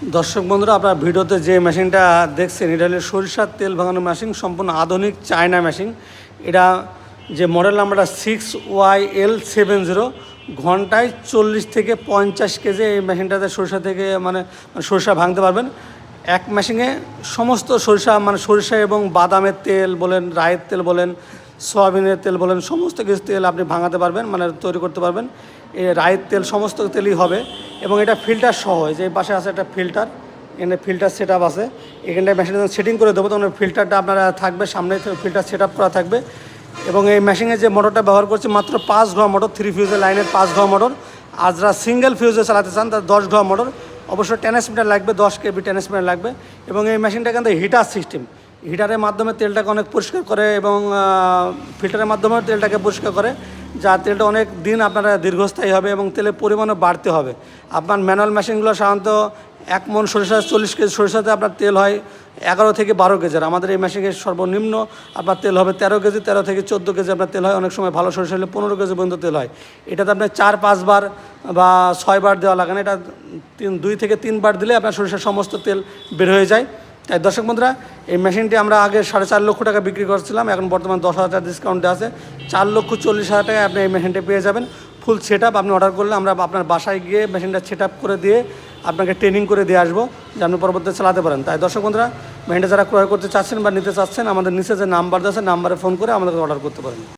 দর্শক বন্ধুরা, আপনার ভিডিওতে যে মেশিনটা দেখছেন এটা হলো সরিষার তেল ভাঙানোর মেশিন, সম্পূর্ণ আধুনিক চায়না মেশিন। এটা যে মডেল নাম্বারটা 6YL70, ঘন্টায় 40 থেকে 50 কেজি এই মেশিনটাতে সরিষা থেকে সরিষা ভাঙতে পারবেন। এক মেশিনে সমস্ত সরিষা সরিষা এবং বাদামের তেল বলেন, রায়ের তেল বলেন, সয়াবিনের তেল বলেন, সমস্ত কিছু তেল আপনি ভাঙাতে পারবেন, তৈরি করতে পারবেন। এই রায়ের তেল সমস্ত তেলই হবে এবং এটা ফিল্টার সহ। যে পাশে আছে একটা ফিল্টার, এখানে ফিল্টার সেট আপ আছে। এখানটায় মেশিনে সেটিং করে দেবো, তখন ফিল্টারটা আপনারা থাকবে সামনে, ফিল্টার সেট আপ করা থাকবে। এবং এই মেশিনে যে মোটরটা ব্যবহার করছে মাত্র 5 ঘোয়া মোটর, 3 ফিউজের লাইনের 5 ঘোয়া মোটর। আর যারা সিঙ্গেল ফিউজে চালাতে চান তার 10 ঘোয়া মোটর, অবশ্য ট্রান্সমিটার লাগবে, 10 কেবি ট্রান্সমিটার লাগবে। এবং এই মেশিনটা কিন্তু হিটার সিস্টেম, হিটারের মাধ্যমে তেলটাকে অনেক পরিষ্কার করে এবং ফিল্টারের মাধ্যমেও তেলটাকে পরিষ্কার করে, যা তেলটা অনেক দিন আপনারা দীর্ঘস্থায়ী হবে এবং তেলের পরিমাণও বাড়তে হবে। আপনার ম্যানুয়াল মেশিনগুলো সাধারণত 1 মণ সরিষা 40 কেজি সরিষাতে আপনার তেল হয় 11 থেকে 12 কেজির। আমাদের এই মেশিনের সর্বনিম্ন আপনার তেল হবে 13 কেজি, 13 থেকে 14 কেজি আপনার তেল হয়। অনেক সময় ভালো সরিষা হলে 15 কেজি পর্যন্ত তেল হয়। এটাতে আপনার 4-5 বার বা 6 বার দেওয়া লাগে না, এটা 2 থেকে 3 বার দিলে আপনার সরিষার সমস্ত তেল বের হয়ে যায়। তাই দর্শক বন্ধুরা, এই মেশিনটি আমরা আগে 4.5 লক্ষ টাকা বিক্রি করছিলাম, এখন বর্তমান 10,000 টাকা ডিসকাউন্ট দেওয়া আছে। 4,40,000 টাকায় আপনি এই মেশিনটি পেয়ে যাবেন। ফুল সেট আপ আপনি অর্ডার করলে আমরা আপনার বাসায় গিয়ে মেশিনটা সেট আপ করে দিয়ে আপনাকে ট্রেনিং করে দিয়ে আসবো, যে আপনি পরবর্তীতে চালাতে পারেন। তাই দর্শক বন্ধুরা, মেশিনটা যারা ক্রয় করতে চাচ্ছেন বা নিতে চাচ্ছেন, আমাদের নিচে যে নাম্বার আছে নাম্বারে ফোন করে আমাদেরকে অর্ডার করতে পারেন।